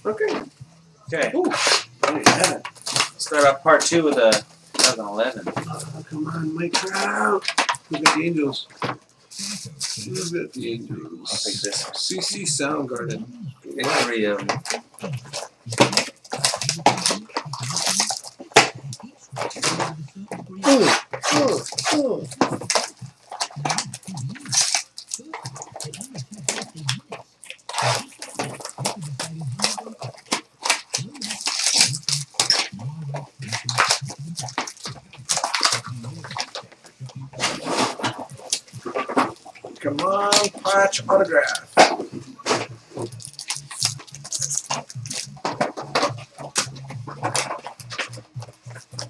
Okay. Okay. Ooh. Start off part 2 with a 2011. Oh, come on, Mike Trout. Who got the Angels? Who's got the Angels? I'll take this. CC Soundgarden. Get 3 of them. Come on, patch autograph.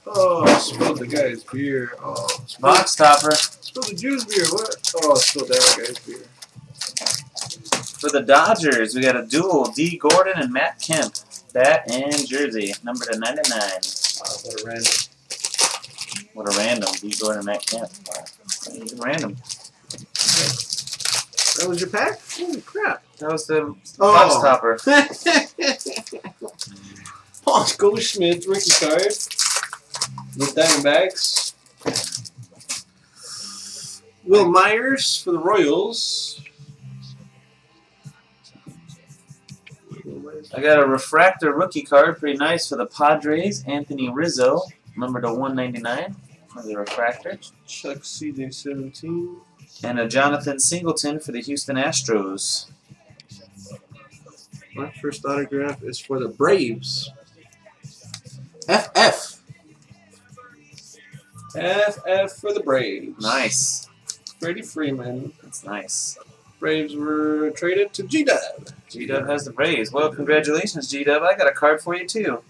Oh, I spilled the guy's beer. Oh, Box topper. spilled the Jew's beer. What? Oh, I spilled that guy's beer. For the Dodgers, we got a duel. D. Gordon and Matt Kemp. Bat and jersey. Number to 99. Wow, what a random. What a random. D. Gordon and Matt Kemp. Wow. Random. That was your pack? Holy crap. That was the box topper. Paul Goldschmidt, rookie card. The Diamondbacks. Will Myers for the Royals. I got a refractor rookie card. Pretty nice for the Padres. Anthony Rizzo. Number to 199. For the refractor. Chuck CJ17. And a Jonathan Singleton for the Houston Astros. My first autograph is for the Braves. FF. FF for the Braves. Nice. Freddie Freeman. That's nice. Braves were traded to gdubb. gdubb has the Braves. Well, congratulations, gdubb. I got a card for you, too.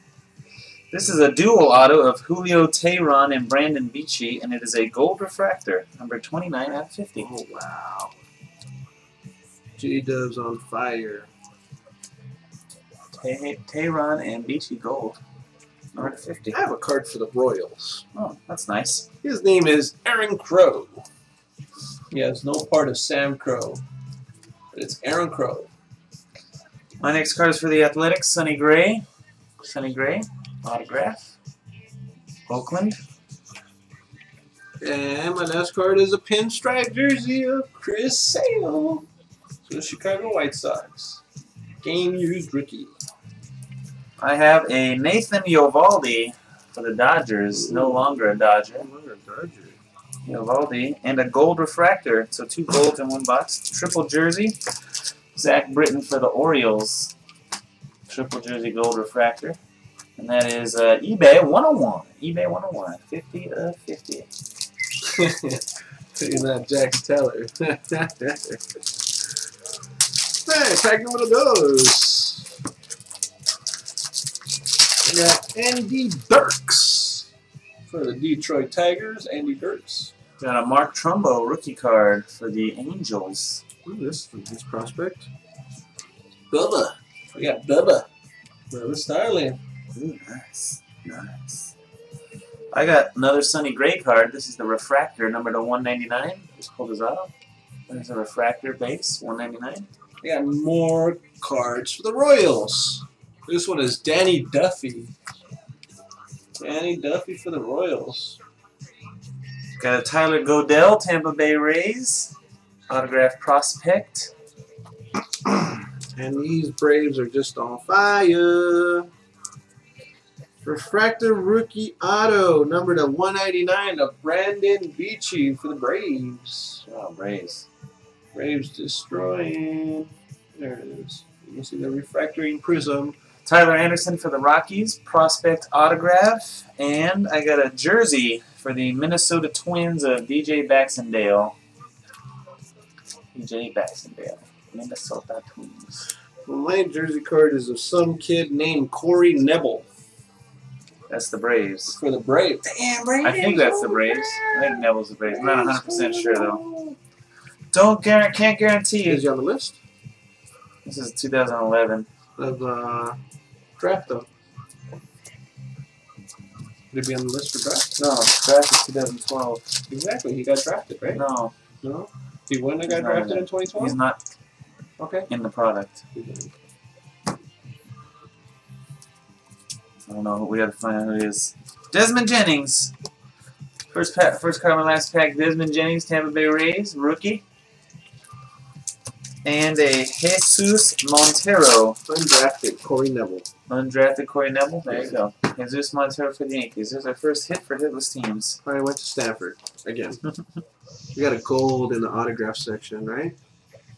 This is a dual auto of Julio Teheran and Brandon Beachy, and it is a gold refractor, number 29 out of 50. Oh, wow. gdubb's on fire. Teheran and Beachy gold, number to 50. I have a card for the Royals. Oh, that's nice. His name is Aaron Crow. He has no part of Sam Crow, but it's Aaron Crow. My next card is for the Athletics, Sonny Gray. Sonny Gray, autograph. Oakland. And my last card is a pinstripe jersey of Chris Sale for the Chicago White Sox. Game-used rookie. I have a Nathan Eovaldi for the Dodgers, no longer a Dodger. Eovaldi, and a gold refractor, so 2 golds in 1 box. Triple jersey, Zach Britton for the Orioles. Triple jersey gold refractor. And that is eBay 101. eBay 101. 50 of 50. You're not Jack Teller. Hey, pack number goes. We got Andy Dirks for the Detroit Tigers. Andy Dirks. Got a Mark Trumbo rookie card for the Angels. Ooh, this prospect. Bubba. We got Bubba. Bubba Starling. Ooh, nice. Nice. I got another Sonny Gray card. This is the refractor, number to 199. Just pulled his auto. There's a refractor base, 199. We got more cards for the Royals. This one is Danny Duffy. Danny Duffy for the Royals. Got a Tyler Godell, Tampa Bay Rays. Autographed prospect. And these Braves are just on fire. Refractor rookie auto, number to 199 of Brandon Beachy for the Braves. Oh, Braves. Braves destroying. There it is. You can see the refractoring prism. Tyler Anderson for the Rockies. Prospect autograph. And I got a jersey for the Minnesota Twins of DJ Baxendale. DJ Baxendale. Minnesota Twins. Well, my jersey card is of some kid named Corey Nebel. That's the Braves. For the Braves. Damn, Braves. I think that's the Braves. I think Neville's the Braves. I'm not 100% sure, though. Can't guarantee Is you. he on the list? This is 2011. Of draft, though. Would he be on the list for draft? No, draft is 2012. Exactly. He got drafted, right? No. No? He wouldn't have got drafted in 2012? He's not Okay. in the product. I don't know. We got to find out who it is. Desmond Jennings. First card on my last pack. Desmond Jennings, Tampa Bay Rays, rookie. And a Jesus Montero. Undrafted Corey Neville. Undrafted Corey Neville. There you go. Jesus Montero for the Yankees. There's our first hit for hitless teams. Probably went to Stanford again. We got a gold in the autograph section, right?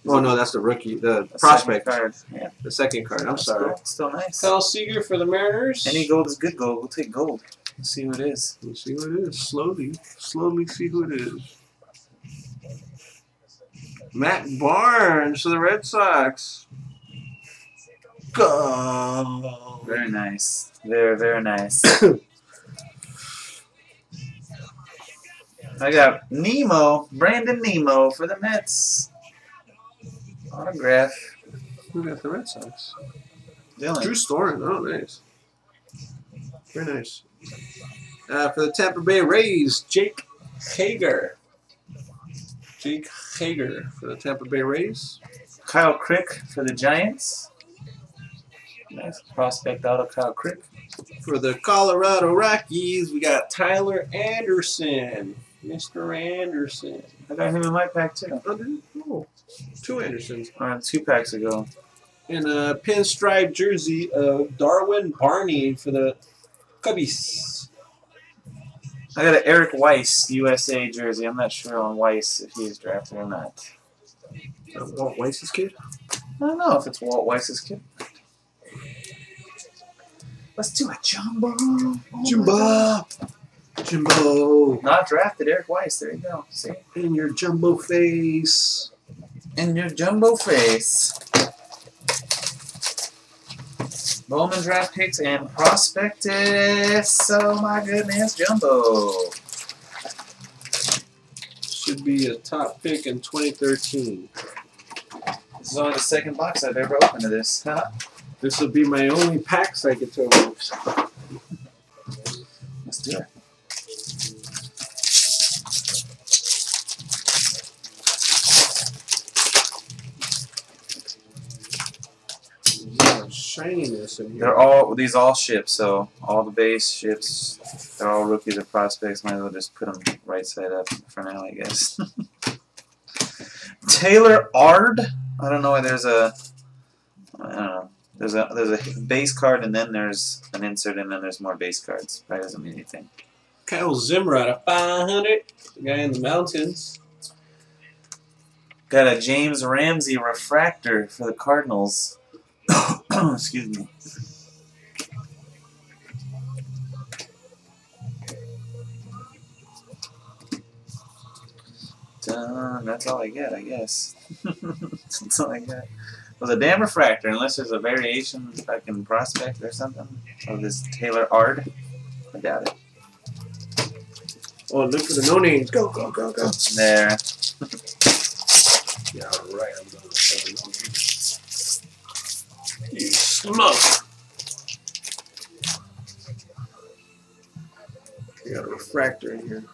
Oh no, that's the rookie, the prospect card. Yeah. The second card. I'm sorry. Cool. Still nice. Kyle Seager for the Mariners. Any gold is good gold. We'll take gold. Let's see who it is. Let's see who it is. Slowly see who it is. Matt Barnes for the Red Sox. Go. Very nice. Very nice. I got Brandon Nemo for the Mets. Autograph. Who got the Red Sox? Dylan. Drewstoren. Oh, nice. Very nice. For the Tampa Bay Rays, Jake Hager. Jake Hager for the Tampa Bay Rays. Kyle Crick for the Giants. Nice prospect out of Kyle Crick. For the Colorado Rockies, we got Tyler Anderson. Mr. Anderson. I got him in my pack too. Oh, 2 Andersons. 2 packs ago. And a pinstripe jersey of Darwin Barney for the Cubbies. I got an Eric Weiss USA jersey. I'm not sure on Weiss if he's drafted or not. Walt Weiss's kid? I don't know if it's Walt Weiss's kid. Let's do a jumbo. Jumbo. Not drafted Eric Weiss. There you go. See? In your jumbo face. In your jumbo face. Bowman draft picks and prospectus. Oh my goodness, jumbo. Should be a top pick in 2013. This is only the second box I've ever opened of this. This will be my only packs I get to open. Let's do it. Shininess in here. These all ships, so all the base ships, they're all rookies or prospects. Might as well just put them right side up for now, I guess. Taylor Ard. I don't know why there's a. I don't know. There's a base card and then there's an insert and then there's more base cards. Probably doesn't mean anything. Kyle Zimmer out of 500. The guy in the mountains. Got a James Ramsey refractor for the Cardinals. Excuse me. That's all I get, I guess. That's all I got. Was a damn refractor, unless there's a variation I can prospect or something of this Taylor Ard. I doubt it. Oh, look for the no names. Go. There. Yeah, right. I'm going to say no names. You smoke. You got a refractor in here.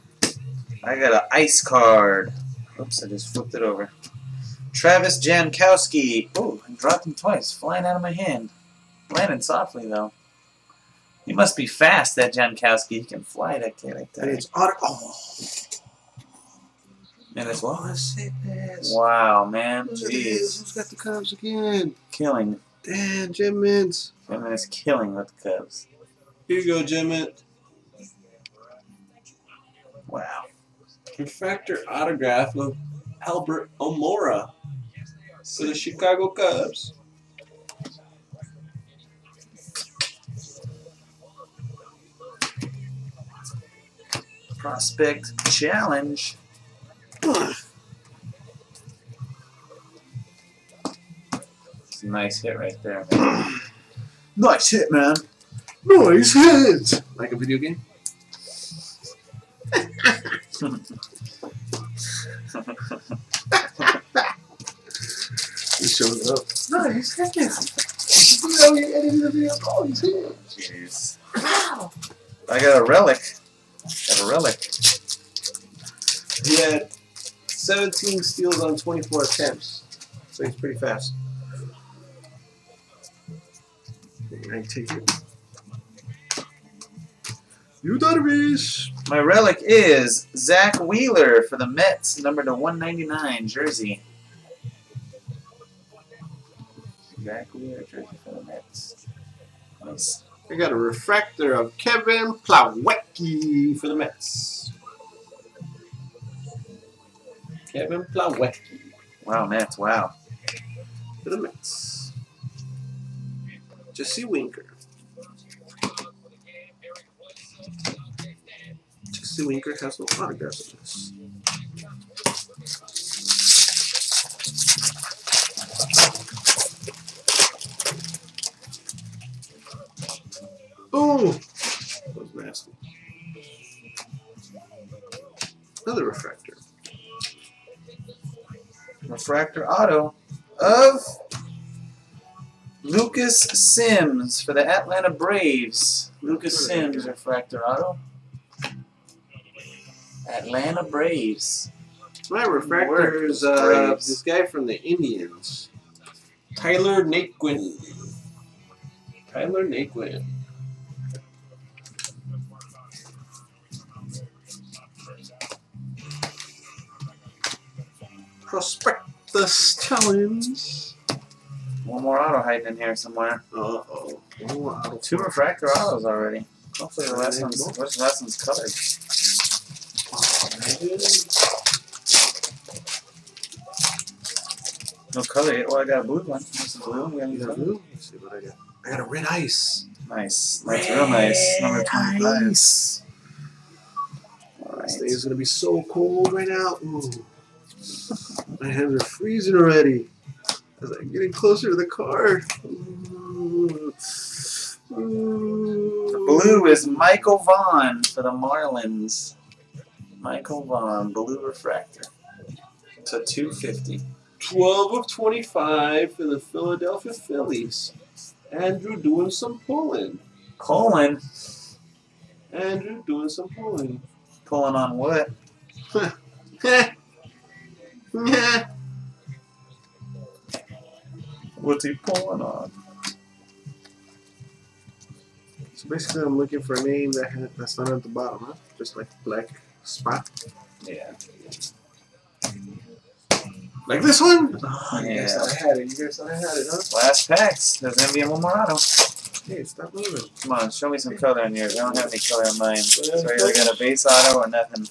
I got an ice card. Oops, I just flipped it over. Travis Jankowski. Oh, I dropped him twice, flying out of my hand. Landing softly, though. He must be fast, that Jankowski. He can fly that kid like that. And it's auto. Oh. And it's what? Let's see this. Wow, man. Look at Jeez. this. Who's got the Cubs again? Killing. Damn, Jim Mintz. Jim Mintz killing with the Cubs. Here you go, Jim Mintz. Wow. Refractor autograph of Albert Almora for the Chicago Cubs. Prospect challenge. It's a nice hit right there, man. Nice hit, man. Nice hit. Like a video game? He shows up. Nice hit. You know he edited the video. Oh, he's here. Jeez. I got a relic. He had 17 steals on 24 attempts. So he's pretty fast. I take it. You Dodgers. My relic is Zach Wheeler for the Mets, number to 199 jersey. Zach Wheeler jersey for the Mets. Nice. I got a refractor of Kevin Plawecki for the Mets. Kevin Plawecki. Wow, Mets, wow. For the Mets. Jesse Winker. Jesse Winker has no autographs in this. Oh, that was nasty. Another refractor. Refractor auto of Lucas Sims for the Atlanta Braves. Lucas Sims, refractor auto. Atlanta Braves. My refractor is this guy from the Indians. Tyler Naquin. Tyler Naquin. Prospectus challenge. One more auto hiding in here somewhere. Uh-oh. Two refractor autos already. Hopefully the last one's colored. No color yet. Well, I got a blue one. This is blue. We got You got blue? Let's see what I got. I got a red ice. Nice. That's real nice. Number 25. Ice. Alright. This thing is going to be so cold right now. Ooh. My hands are freezing already as I'm getting closer to the card. Ooh. Ooh. Blue is Michael Vaughn for the Marlins. Michael Vaughn, blue refractor. To 250. 12 of 25 for the Philadelphia Phillies. Andrew doing some pulling. Pulling? Andrew doing some pulling. Pulling on what? What's he pulling on? So basically, I'm looking for a name that's not at the bottom, huh? Just like black spot. Yeah. Like this one? Oh, You yeah. guys thought I had it. You guys thought I had it, huh? Last packs. There's going to be one more auto. Hey, stop moving. Come on, show me some color in yours. I don't have any color in mine. So I either got a base auto or nothing.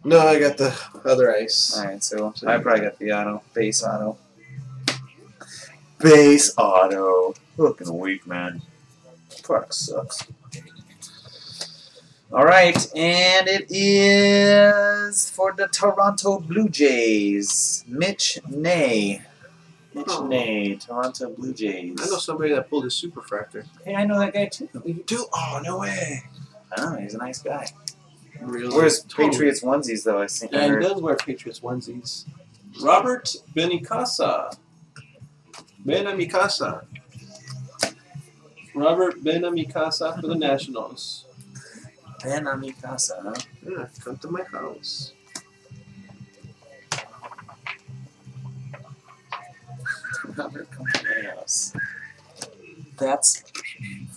No, I got the other ice. Alright, so I probably got the auto. Base auto. Base auto. Looking weak, man. Product sucks. Alright, and it is for the Toronto Blue Jays. Mitch Ney. Ney, Toronto Blue Jays. I know somebody that pulled a superfractor. Hey, I know that guy too. You do? Oh, no way. I know, he's a nice guy. Really? Wears Totally. Patriots onesies, though, I think. Yeah, he does wear Patriots onesies. Robert Benicasa. Benamicasa. Robert Benamicasa for the Nationals. Benamicasa, huh? Yeah, come to my house. Robert, come to my house. That's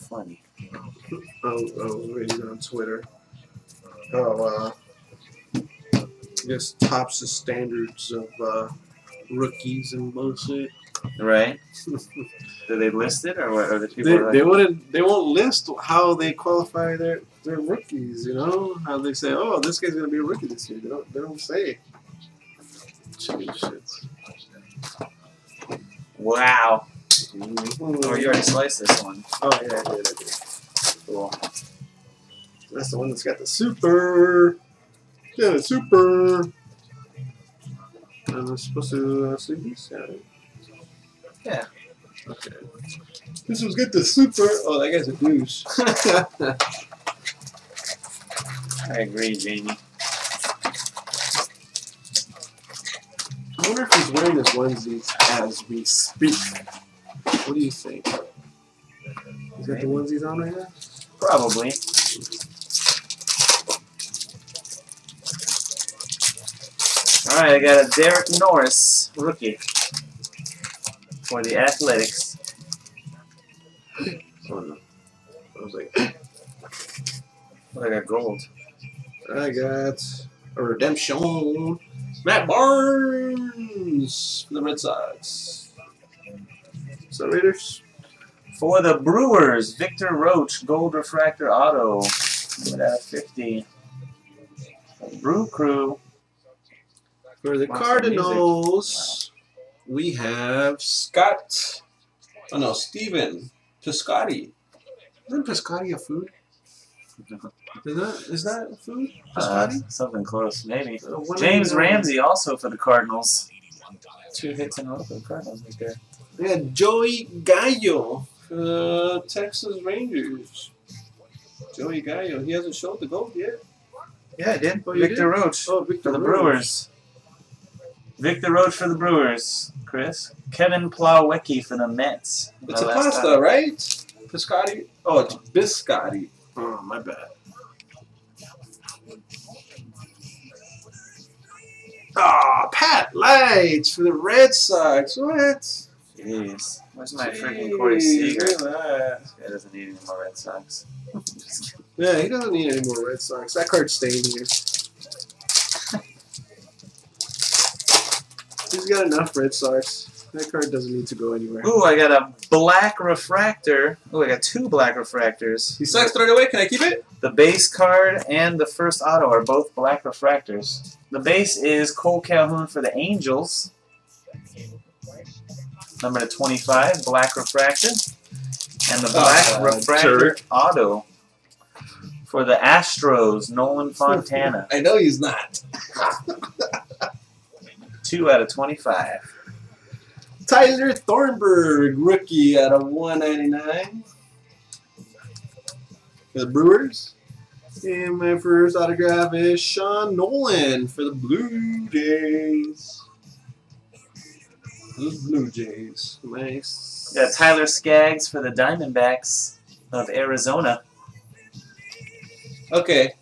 funny. I was reading on Twitter. Oh, I guess tops the standards of rookies and bullshit. Right? Do they list it, or what? Or the people They won't list how they qualify their rookies. You know how they say, oh, this guy's gonna be a rookie this year. They don't say. Shit. Wow. Oh, you already sliced this one. Oh yeah, I did. Cool. That's the one that's got the super. Yeah, the super. I'm supposed to see this. Yeah. Okay. This one's got the super. Oh, that guy's a douche. I agree, Jamie. I wonder if he's wearing his onesies as we speak. What do you think? Is that the onesies on right now? Probably. Alright, I got a Derek Norris rookie for the Athletics. Oh no. I was like, Well, I got gold. I got a redemption. Matt Barnes for the Red Sox. So Raiders. For the Brewers, Victor Roach, gold refractor auto. Limit out of 50. Brew Crew. For the Cardinals, we have Scott. Oh no, Steven Piscotti. Isn't Piscotti a food? Is that a food? Piscotti? Something close, maybe. James Ramsey also for the Cardinals. 2 hits in a row for the Cardinals right there. We had Joey Gallo for the Texas Rangers. Joey Gallo. He hasn't showed the gold yet. Yeah, I did. Oh, you Victor did? Roach Oh, Victor for the Roach. Brewers. Victor Roach for the Brewers, Chris. Kevin Plawecki for the Mets. It's a pasta, right? Piscotti? Oh, it's biscotti. Oh, my bad. Ah, Pat Lights for the Red Sox. What? Jeez. Where's my freaking Corey Seager? Look at that. This guy doesn't need any more Red Sox. Yeah, he doesn't need any more Red Sox. That card's staying here. He's got enough Red Sox. That card doesn't need to go anywhere. Ooh, I got a black refractor. Ooh, I got 2 black refractors. He sucks, throw it away. Can I keep it? The base card and the first auto are both black refractors. The base is Cole Calhoun for the Angels. Number 25, black refractor. And the black refractor auto for the Astros, Nolan Fontana. I know he's not. 2 out of 25. Tyler Thornburg, rookie out of 199 for the Brewers. And my first autograph is Sean Nolan for the Blue Jays. Those Blue Jays. Nice. Got Tyler Skaggs for the Diamondbacks of Arizona. Okay.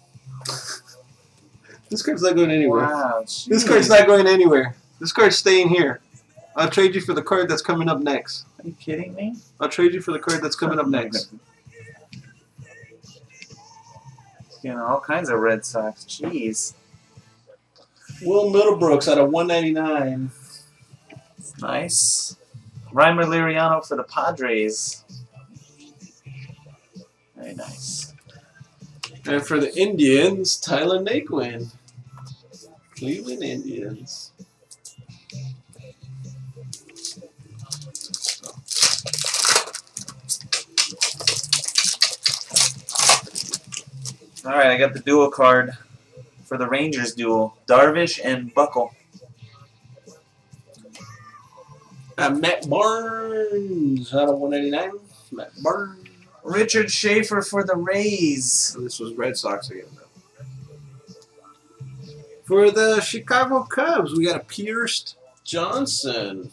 This card's not going anywhere. Wow, This card's not going anywhere. This card's staying here. I'll trade you for the card that's coming up next. Are you kidding me? I'll trade you for the card that's coming up next. Getting all kinds of Red Sox. Jeez. Will Middlebrooks out of 199. Nice. Reimer Liriano for the Padres. Very nice. And for the Indians, Tyler Naquin. Cleveland Indians. Alright, I got the dual card for the Rangers duel. Darvish and Buckle. Matt Barnes out of 199. Matt Barnes. Richard Schaefer for the Rays. So this was Red Sox again, though. For the Chicago Cubs, we got a Pierce Johnson.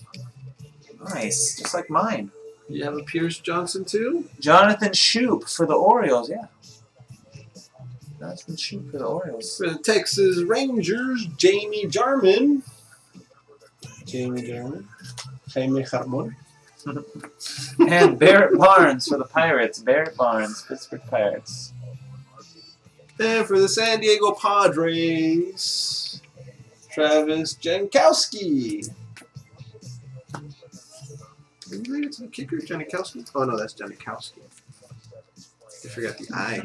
Nice, just like mine. You have a Pierce Johnson too? Jonathan Shoup for the Orioles, yeah. Jonathan Shoup for the Orioles. For the Texas Rangers, Jamie Jarman. Jaime Jarman. And Barrett Barnes for the Pirates. Barrett Barnes, Pittsburgh Pirates. And for the San Diego Padres, Travis Jankowski. Did you leave it to the kicker, Janikowski? Oh no, that's Janikowski. I forgot the I.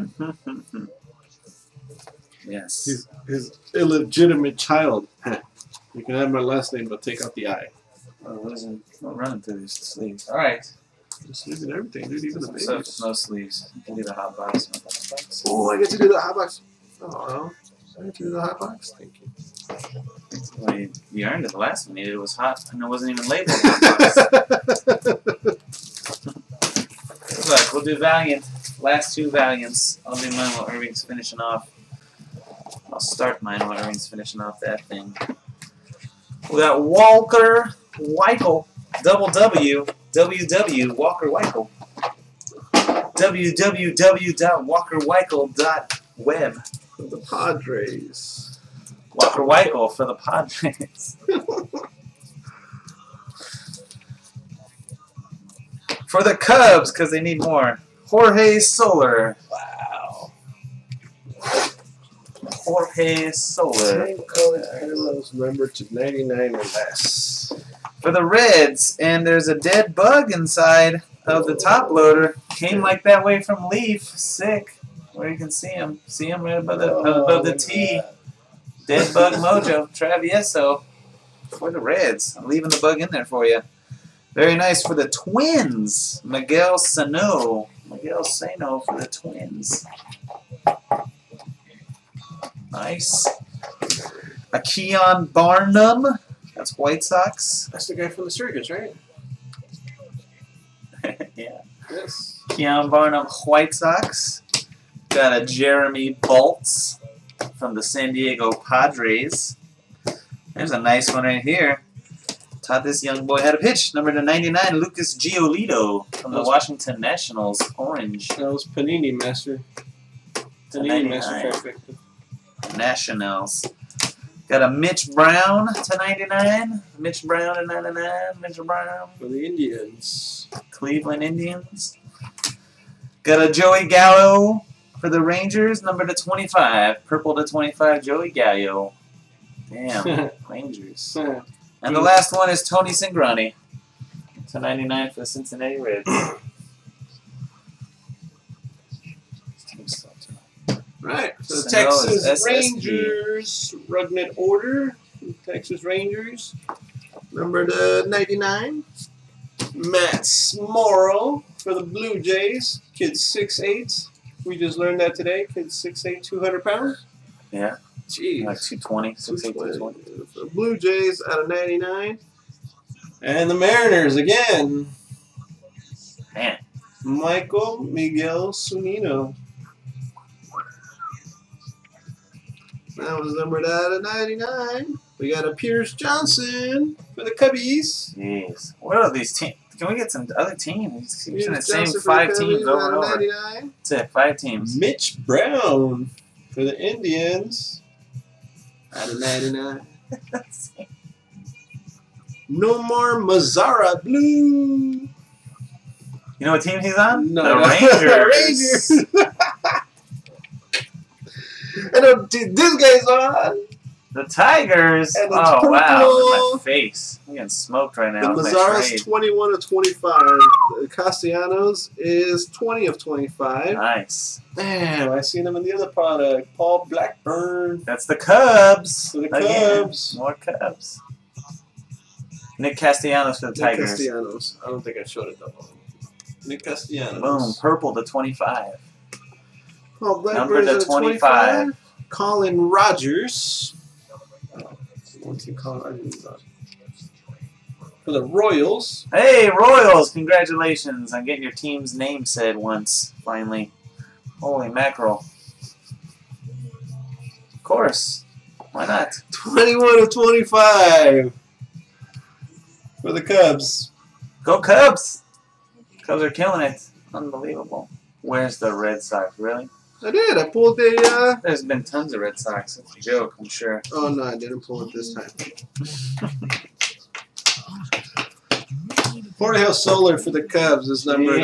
Yes. His illegitimate child. You can have my last name, but take out the I. Oh, I'm running through these sleeves. Alright. Just leaving everything, dude, even the babies. So, no sleeves. You can do the hot box. No hot box. Oh, I get to do the hot box. Oh, I get to do the hot box. Thank you. Well, you earned it. The last one you did was hot, and it wasn't even labeled hot box. Look, we'll do Valiant. Last 2 Valiants. I'll do mine while Irving's finishing off. I'll start mine while Irving's finishing off that thing. We got Walker Weichel, double W, WW, Walker Weichel. www.walkerweichel.web. For the Padres. Walker Weichel for the Padres. For the Cubs, because they need more. Jorge Soler. Wow. Jorge Soler. Same color parallels number to 99 or less. For the Reds, and there's a dead bug inside of the top loader. Came like that way from Leaf. Sick. Where you can see him. See him right above the T. Dead bug mojo. Travieso. For the Reds. I'm leaving the bug in there for you. Very nice for the Twins. Miguel Sano. Miguel Sano for the Twins. Nice. A Keon Barnum. That's White Sox. That's the guy from the circus, right? Yeah. Yes. Keon Barnum, White Sox. Got a Jeremy Bolts from the San Diego Padres. There's a nice one right here. Taught this young boy how to pitch. Number to 99, Lucas Giolito from the Washington Nationals. Orange. That was Panini Master. Panini Master trifecta. Nationals. Got a Mitch Brown to 99. Mitch Brown to 99. Mitch Brown. For the Indians. Cleveland Indians. Got a Joey Gallo for the Rangers. Number to 25. Purple to 25. Joey Gallo. Damn. Rangers. And the last one is Tony Cingrani. To 99 for the Cincinnati Reds. Right. So So Texas no, it's Rangers, Rugnet order. Texas Rangers. Number to 99. Matt Morrow for the Blue Jays. Kid 6'8". We just learned that today. Kid 6'8", 200 pounds. Yeah. Jeez. Like 220. 6'8", 220. For the Blue Jays out of 99. And the Mariners again. Man. Michael Miguel Zunino. That was numbered out of 99. We got a Pierce Johnson for the Cubbies. Jeez. What are these teams? Can we get some other teams? He's using the same Johnson for 5 the teams Cubbies over out and of over. 99. That's it. 5 teams. Mitch Brown for the Indians out of 99. Nomar Mazara Blue. You know what team he's on? No, the no. Rangers. Rangers. And this guy's on. The Tigers. And it's Oh, purple. wow. In my face. I'm getting smoked right now. The with my Mazara's trade. 21 of 25. The Castellanos is 20 of 25. Nice. Damn, I seen him in the other product. Paul Blackburn. That's the Cubs. For the Again. Cubs. More Cubs. Nick Castellanos for the Nick Tigers. Castellanos. I don't think I showed it that long. Nick Castellanos. Boom. Purple to 25. Paul Number Blackburn's to at 25. Colin Rogers. What's he Colin Rogers on? For the Royals. Hey, Royals. Congratulations on getting your team's name said once, finally. Holy mackerel. Of course. Why not? 21 of 25. For the Cubs. Go Cubs! Cubs are killing it. Unbelievable. Where's the Red Sox? Really? I did. I pulled the. There's been tons of Red Sox. It's a joke, I'm sure. Oh, no, I didn't pull it this time. Jorge Soler for the Cubs is numbered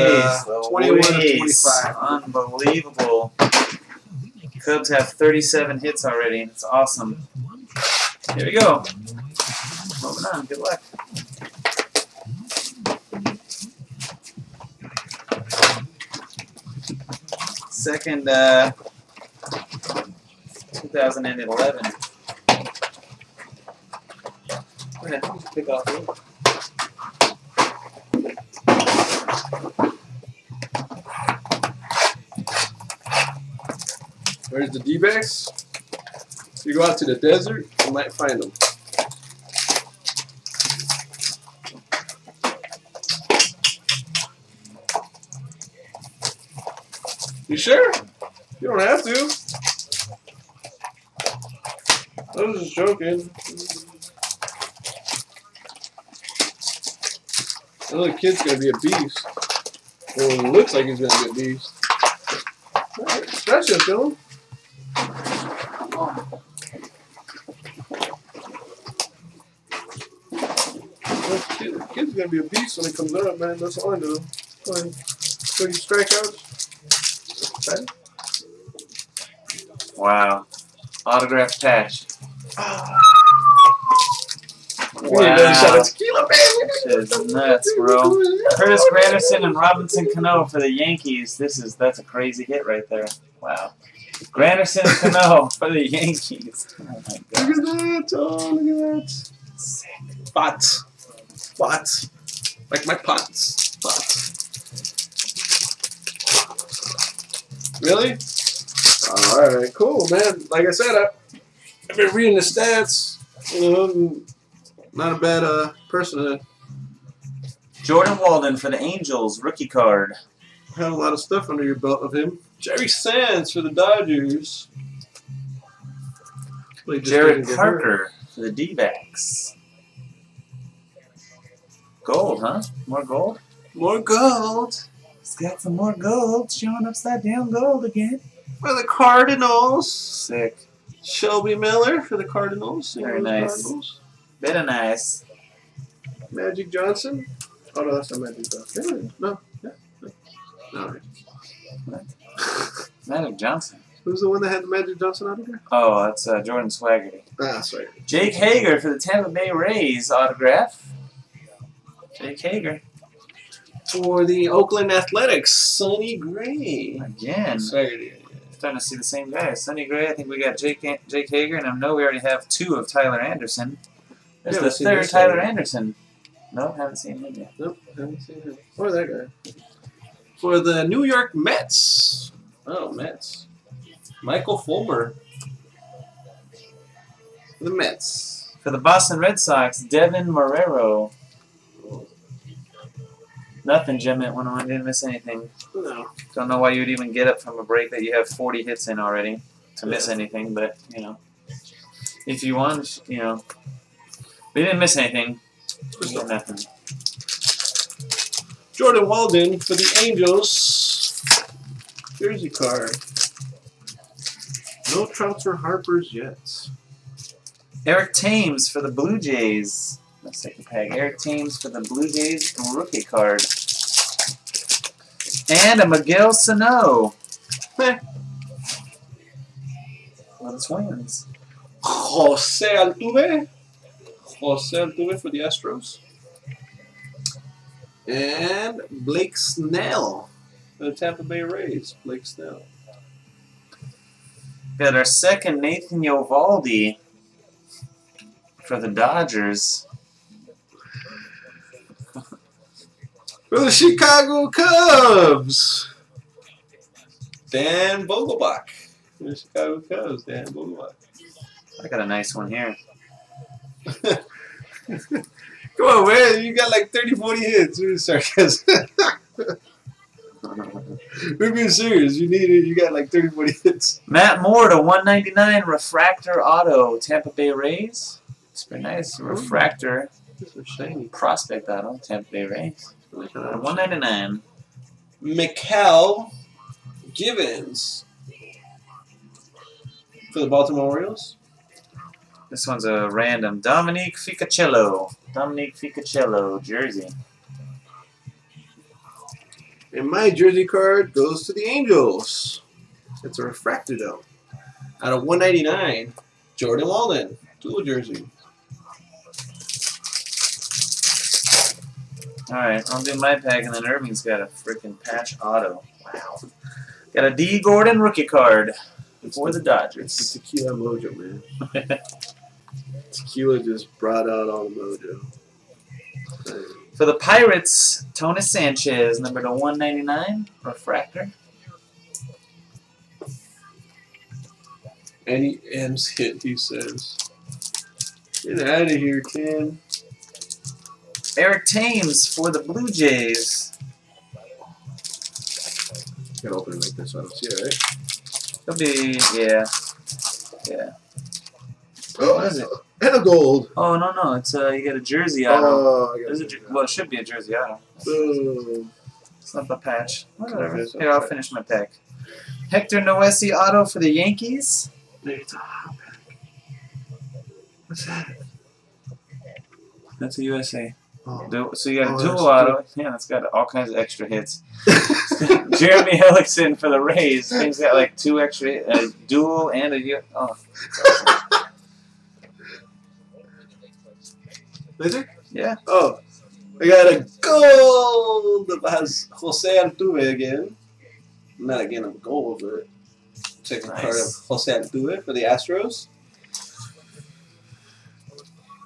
21 of 25. Unbelievable. Cubs have 37 hits already. It's awesome. Here we go. Moving on. Good luck. Second 2011. Go ahead. Pick off here. Where's the D-backs? If you go out to the desert, you might find them. You sure? You don't have to. I was just joking. Another kid's gonna be a beast. Well, it looks like he's gonna be a beast. Alright, scratch it, Dylan. The kid's gonna be a beast when it comes up, man. That's all I do. Fine. 30 strikeouts. Okay. Wow. Autograph patch. Wow. Another shot of tequila, baby. Shit is nuts, bro. Curtis Granderson and Robinson Cano for the Yankees. That's a crazy hit right there. Wow. Granderson and Cano for the Yankees. Oh my god. Look at that. Oh, look at that. Sick. Pots. Pots. Like my pots. Pots. Really? Alright, cool, man. Like I said, I've been reading the stats. You know, not a bad person. Jordan Walden for the Angels, rookie card. Had a lot of stuff under your belt of him. Jerry Sands for the Dodgers. Jared Parker for the D-backs. Gold, huh? More gold? More gold. He's got some more gold. Showing upside down gold again. For the Cardinals. Sick. Shelby Miller for the Cardinals. Very nice. Cardinals. Very nice. Magic Johnson. Oh, no, that's not Magic Johnson. No. Yeah. No. What? Magic Johnson. Who's the one that had the Magic Johnson autograph? Oh, that's Jordan Swaggerty. Ah, sorry. Jake Hager for the Tampa Bay Rays autograph. Jake Hager. For the Oakland Athletics, Sonny Gray. Again. Swaggerty. Starting to see the same guy. Sonny Gray, I think we got Jake Hager, and I know we already have 2 of Tyler Anderson. There's the 3rd Tyler Anderson. No, haven't seen him yet. Nope, haven't seen him. Or that guy. For the New York Mets. Oh, Mets. Michael Fulmer. For the Mets. For the Boston Red Sox, Devin Marrero. Nothing, Jim. I didn't miss anything. No. Don't know why you would even get up from a break that you have 40 hits in already to miss anything, but, you know. If you want, you know. We didn't miss anything. Just nothing. Jordan Walden for the Angels. Jersey card. No Trouts or Harpers yet. Eric Thames for the Blue Jays. Let's take the pack. Eric Thames for the Blue Jays rookie card. And a Miguel Sano. For the Twins. Jose Altuve. Jose Altuve for the Astros. And Blake Snell for the Tampa Bay Rays. Blake Snell. Got our second Nathan Eovaldi for the Dodgers. For the Chicago Cubs, Dan Vogelbach. For the Chicago Cubs, Dan Vogelbach. I got a nice one here. Come on, man. You got like 30, 40 hits. We're sarcasm. We're being serious. You need it. You got like 30, 40 hits. Matt Moore to 199 refractor auto, Tampa Bay Rays. It's pretty nice. Refractor. This is shiny. Prospect auto, Tampa Bay Rays. 199. Mikal Givens for the Baltimore Orioles. This one's a random. Dominique Ficacello. Dominique Ficacello, jersey. And my jersey card goes to the Angels. It's a refractor though. Out of 199, Jordan Walden, dual jersey. Alright, I'll do my pack, and then Irving's got a freaking patch auto. Wow. Got a D. Gordon rookie card for the Dodgers. It's the tequila mojo, man. Tequila just brought out all the mojo. For the Pirates, Tony Sanchez, number to 199, refractor. And he ends hit, he says. Get out of here, Ken. Eric Thames for the Blue Jays. Gotta open it like this so I don't see it, right? It'll be, yeah. Yeah. Oh, What is it? And a gold. Oh, no, it's, you got a jersey auto. Oh, I got Well, it should be a jersey auto. Boom. It's not the patch. Whatever. Okay, so Here, I'll finish my pack. Hector Noesi auto for the Yankees. Maybe it's a hot pack. What's that? That's a USA. Oh. So you got a Oh, dual that's auto. Yeah, it's got all kinds of extra hits. Jeremy Hellickson for the Rays. Thing's got like 2 extra, a dual and a. Oh, that's awesome. Laser? Yeah. Oh, I got a gold that has Jose Altuve again. Not again of gold, but second card of Jose Altuve for the Astros.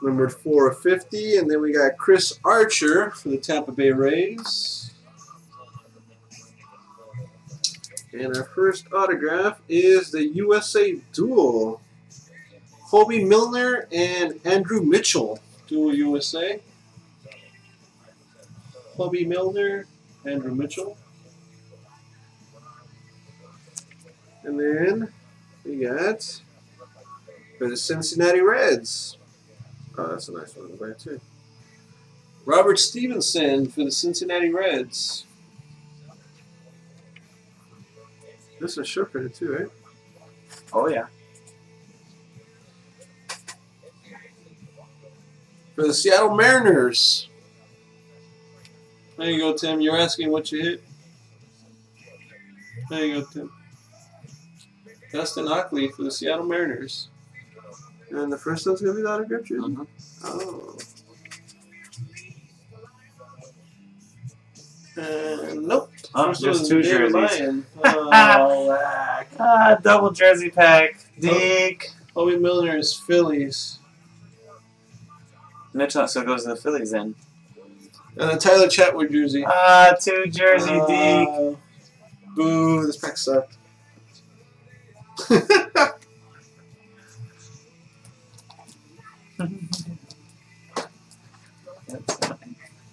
Numbered 4 of 50, and then we got Chris Archer for the Tampa Bay Rays. And our first autograph is the USA Duel. Hobie Milner and Andrew Mitchell. Dual USA. Hobie Milner, Andrew Mitchell. And then we got for the Cincinnati Reds. Oh, that's a nice one to buy too. Robert Stevenson for the Cincinnati Reds. This is a short printed too, right? Oh, yeah. For the Seattle Mariners. There you go, Tim. You're asking what you hit. There you go, Tim. Dustin Ockley for the Seattle Mariners. And the first one's going to be the autograph jersey? Oh. Nope. Oh, just 2 jerseys. Oh, double jersey pack. Deke. Hobie Milner's Phillies. Mitchell, so it goes to the Phillies then. And a Tyler Chatwood jersey. 2 jersey Deke. Boo, this pack sucked.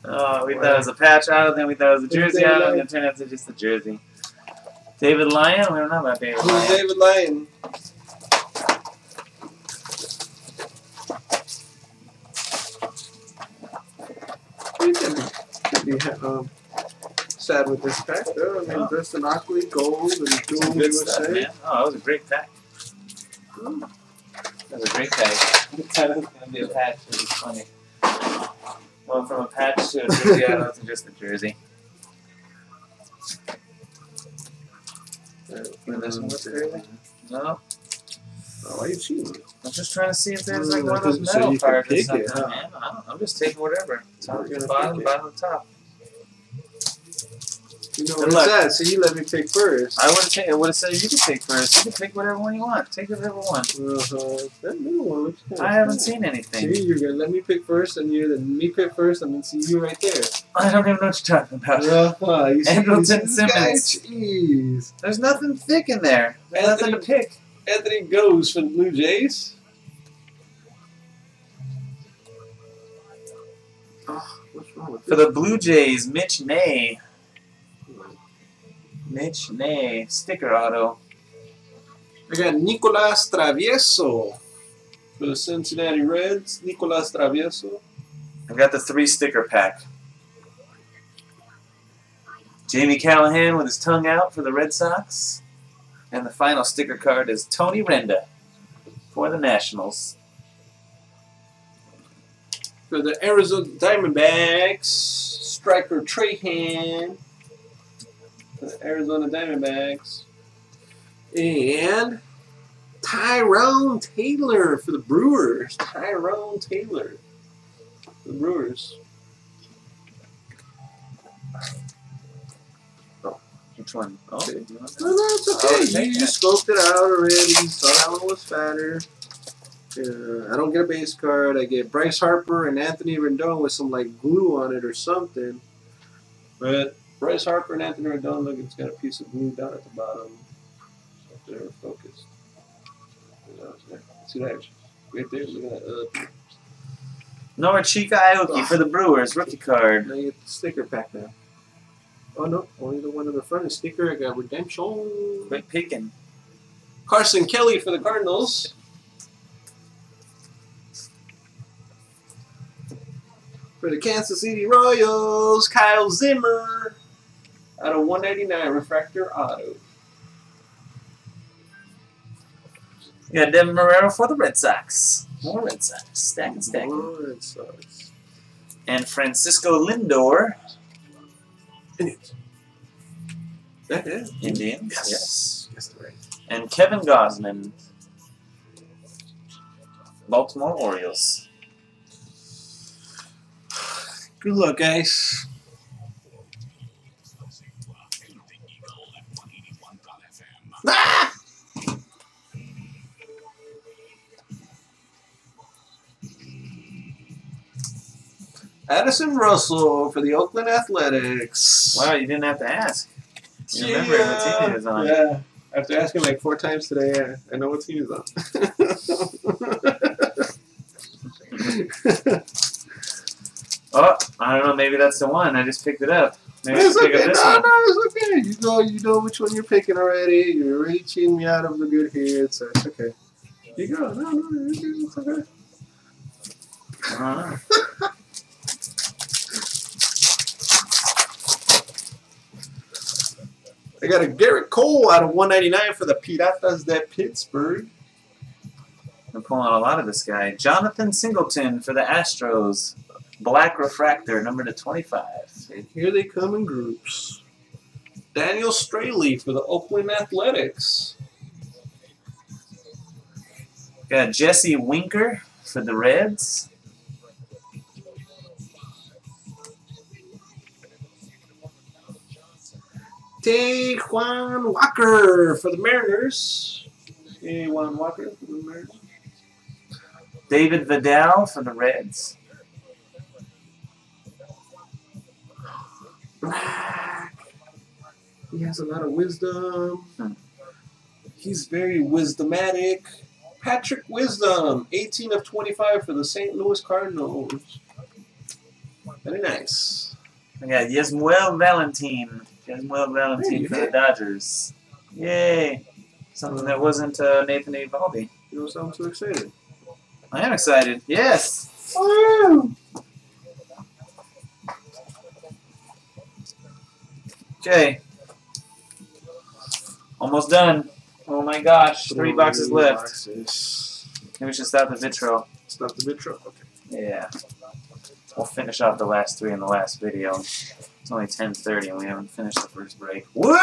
Oh, we thought it was a patch auto, then we thought it was a jersey auto, and it turned out to just a jersey. David Lyon? We don't know about David Lyon. Who's David Lyon? You could be sad with this pack, though. I mean, Dustin Ockley, gold, and dual Good USA. stuff, man. Oh, that was a great pack. That was a great pack. That was going to be a patch. It was funny. Going from a patch to a jersey auto to just a jersey. This one looks crazy? No. Oh, why are you cheating? I'm just trying to see if there's like one of those metal cards or something, huh? man. I don't know. I'm just taking whatever. Top You're to gonna bottom, pick it. bottom to top. You know Good what luck. it said, so you let me pick first. I would have said you could take first. You can pick whatever one you want. Take whatever one. That new one looks kind of I haven't seen anything. See, you're going to let me pick first, and you're letting me pick first, and then see you right there. I don't even know what you're talking about. You see, Andrelton this guy? Simmons. Jeez. There's nothing thick in there. There's nothing to pick. Anthony goes for the Blue Jays. Oh, what's wrong with For this? the Blue Jays, Mitch Nay. Mitch Nay. Sticker auto. I got Nicolas Travieso for the Cincinnati Reds. Nicolas Travieso. I've got the 3 sticker pack. Jamie Callahan with his tongue out for the Red Sox. And the final sticker card is Tony Renda for the Nationals. For the Arizona Diamondbacks, Striker Trahan. For the Arizona Diamondbacks. And Tyrone Taylor for the Brewers. Tyrone Taylor for the Brewers. Which one? Oh, Okay. you want that? No, that's okay. Oh, You scoped it out already. You saw that one was fatter. I don't get a base card. I get Bryce Harper and Anthony Rendon with some like glue on it or something. But Bryce Harper and Anthony Rendon, look, it's got a piece of glue down at the bottom. So if they're focused. See that? Right there. Look at that. Norchika Aoki for the Brewers, rookie card. Now you get the sticker pack now. Oh no, only the one in the front is sticker. I got redemption. Quick picking. Carson Kelly for the Cardinals. For the Kansas City Royals, Kyle Zimmer. Out of 199 refractor auto. You got Devin Marrero for the Red Sox. More Red Sox. Stacking. More Red Sox. And Francisco Lindor. Indians. That is Indians. Yes. Yes, right. And Kevin Gausman. Baltimore Orioles. Good luck, guys. Ah! Addison Russell for the Oakland Athletics. Wow, you didn't have to ask. You remember what team he was on. Yeah. After asking like 4 times today, I know what team he's on. Oh, I don't know. Maybe that's the one. I just picked it up. Maybe It's I pick okay. up this No, one. it's okay. You know which one you're picking already. You're already cheating me out of the good hit, so it's okay. You go. No, it's okay. I don't know. I got a Garrett Cole out of 199 for the Piratas de Pittsburgh. I'm pulling out a lot of this guy. Jonathan Singleton for the Astros. Black refractor, number to 25. And here they come in groups. Daniel Straley for the Oakland Athletics. Got Jesse Winker for the Reds. Juan Walker for the Mariners. Juan Walker for the Mariners. David Vidal for the Reds. Black. He has a lot of wisdom. He's very wisdomatic. Patrick Wisdom, 18 of 25 for the St. Louis Cardinals. Very nice. I got Yasmuel Valentin. Yasmuel Valentin for the Dodgers. Yay. Something that wasn't Nathan Eovaldi. You don't sound too excited. I am excited. Yes. Woo! Okay. Almost done. Oh my gosh. 3 boxes left. Maybe we should stop the vitro. Stop the vitro? Okay. Yeah. We'll finish off the last 3 in the last video. It's only 10:30 and we haven't finished the first break. Woo!